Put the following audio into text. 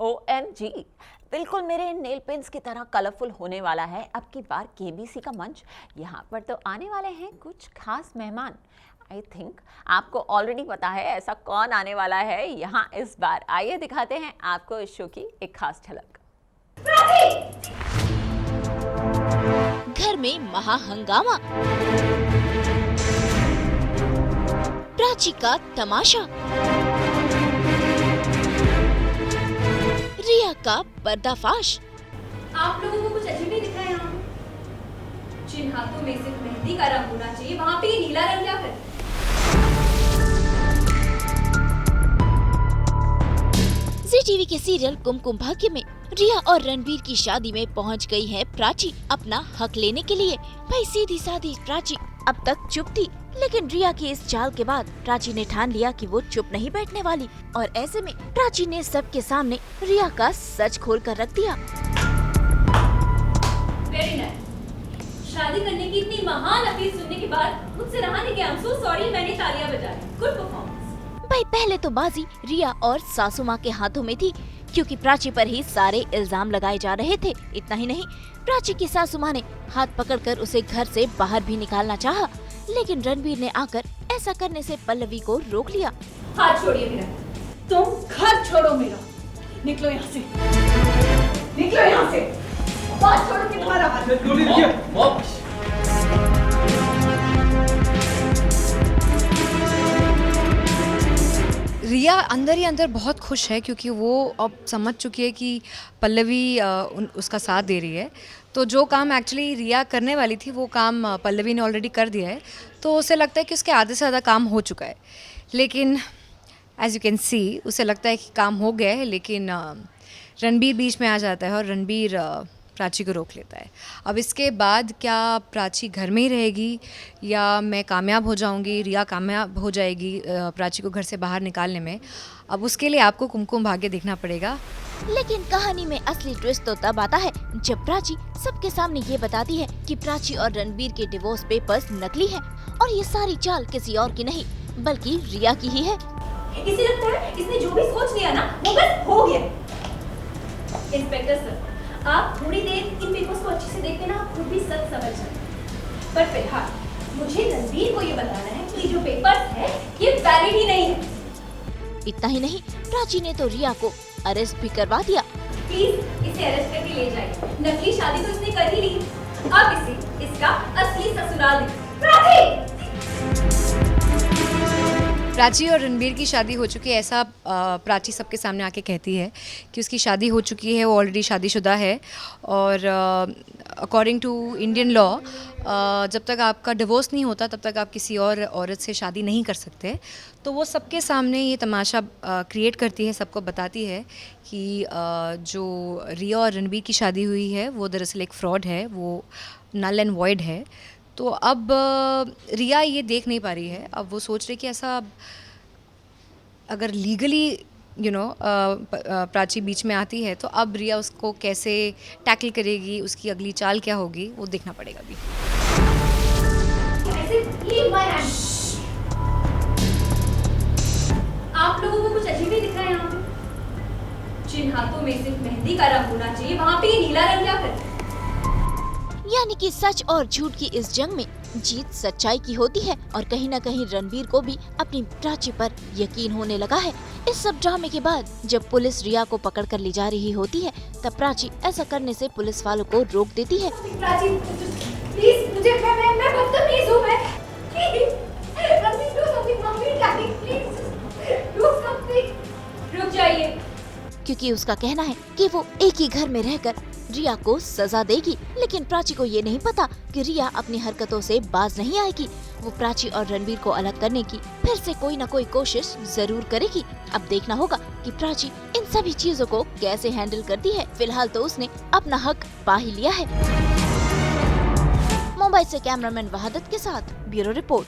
OMG, बिल्कुल मेरे nail paints की तरह कलरफुल होने वाला है अब की बार केबीसी का मंच। यहाँ पर तो आने वाले हैं कुछ खास मेहमान। आई थिंक आपको ऑलरेडी पता है ऐसा कौन आने वाला है यहाँ इस बार। आइए दिखाते हैं आपको इस शो की एक खास झलक। घर में महा हंगामा, प्राची का तमाशा, रिया का पर्दाफाश। आप लोगों को कुछ अजीब नहीं दिख रहा है यहाँ? जिन हाथों में सिर्फ मेहंदी का रंग होना चाहिए, वहाँ पे ये नीला रंग क्या कर? जी टीवी के सीरियल कुमकुम भाग्य में रिया और रणबीर की शादी में पहुंच गई है प्राची अपना हक लेने के लिए। भाई सीधी सादी प्राची अब तक चुप थी, लेकिन रिया की इस चाल के बाद प्राची ने ठान लिया कि वो चुप नहीं बैठने वाली और ऐसे में प्राची ने सबके सामने रिया का सच खोल कर रख दिया। Very nice. शादी करने की इतनी महान अपील सुनने के बाद मुझसे रहा नहीं गया। I'm so sorry, मैंने तालियां बजाई। Good performance. भाई पहले तो बाजी रिया और सासू माँ के हाथों में थी, क्योंकि प्राची पर ही सारे इल्जाम लगाए जा रहे थे। इतना ही नहीं, प्राची की सासू माँ ने हाथ पकड़कर उसे घर से बाहर भी निकालना चाहा, लेकिन रणबीर ने आकर ऐसा करने से पल्लवी को रोक लिया। हाथ छोड़िए मेरा। तुम घर छोड़ो मेरा। निकलो यहाँ से। निकलो यहाँ से। बात छोड़ो कि तुम्हारा हाथ। रिया अंदर ही अंदर बहुत खुश है, क्योंकि वो अब समझ चुकी है कि पल्लवी उसका साथ दे रही है। तो जो काम एक्चुअली रिया करने वाली थी वो काम पल्लवी ने ऑलरेडी कर दिया है, तो उसे लगता है कि उसके आधे से ज़्यादा काम हो चुका है। लेकिन एज यू कैन सी उसे लगता है कि काम हो गया है, लेकिन रणबीर बीच में आ जाता है और रणबीर प्राची को रोक लेता है। अब इसके बाद क्या प्राची घर में ही रहेगी या मैं कामयाब हो जाऊंगी, रिया कामयाब हो जाएगी प्राची को घर से बाहर निकालने में, अब उसके लिए आपको कुमकुम भाग्य देखना पड़ेगा। लेकिन कहानी में असली ट्विस्ट तो तब आता है जब प्राची सबके सामने ये बताती है कि प्राची और रणबीर के डिवोर्स पेपर्स नकली हैं और ये सारी चाल किसी और की नहीं बल्कि रिया की ही है। इसे लगता है इसने जो भी सोच लिया ना वो बस हो गया। इंस्पेक्टर सर, आप थोड़ी देर इन पेपर्स को अच्छे से देखते ना, आप खुद भी सच समझ जाएंगे। पर फिलहाल मुझे रणबीर को ये बताना है कि जो पेपर्स है ये वैलिड ही नहीं है। इतना ही नहीं, प्राची ने तो रिया को अरेस्ट भी करवा दिया। प्लीज इसे अरेस्ट करके ले जाइए। नकली शादी तो इसने कर ही ली, अब इसे इसका असली ससुराल दिखाइए। प्राची और रणबीर की शादी हो चुकी है, ऐसा प्राची सबके सामने आके कहती है कि उसकी शादी हो चुकी है, वो ऑलरेडी शादीशुदा है। और अकॉर्डिंग टू इंडियन लॉ जब तक आपका डिवोर्स नहीं होता तब तक आप किसी और औरत से शादी नहीं कर सकते। तो वो सबके सामने ये तमाशा क्रिएट करती है, सबको बताती है कि जो रिया और रणबीर की शादी हुई है वो दरअसल एक फ्रॉड है, वो नल एंड वॉइड है। तो अब रिया ये देख नहीं पा रही है, अब वो सोच रही कि ऐसा अगर लीगली प्राची बीच में आती है तो अब रिया उसको कैसे टैकल करेगी, उसकी अगली चाल क्या होगी, वो देखना पड़ेगा अभी। आप लोगों को कुछ अजीब नहीं दिख रहा है यहाँ पे? जिन हाथों में सिर्फ मेहंदी का रंग होना चाहिए, वहाँ पे ये नीला रंग क्या कर? यानी कि सच और झूठ की इस जंग में जीत सच्चाई की होती है और कहीं न कहीं रणबीर को भी अपनी प्राची पर यकीन होने लगा है। इस सब ड्रामे के बाद जब पुलिस रिया को पकड़ कर ले जा रही होती है तब प्राची ऐसा करने से पुलिस वालों को रोक देती है। प्राची, प्लीज मुझे मैं बदतमीज हूँ मैं। Ranbir, do something, mummy, daddy, please do something। रुक जाइए। क्योंकि उसका कहना है कि वो एक ही घर में रहकर रिया को सजा देगी, लेकिन प्राची को ये नहीं पता कि रिया अपनी हरकतों से बाज नहीं आएगी। वो प्राची और रणबीर को अलग करने की फिर से कोई न कोई कोशिश जरूर करेगी। अब देखना होगा कि प्राची इन सभी चीजों को कैसे हैंडल करती है। फिलहाल तो उसने अपना हक पा ही लिया है। मुंबई से कैमरामैन वहादत के साथ ब्यूरो रिपोर्ट।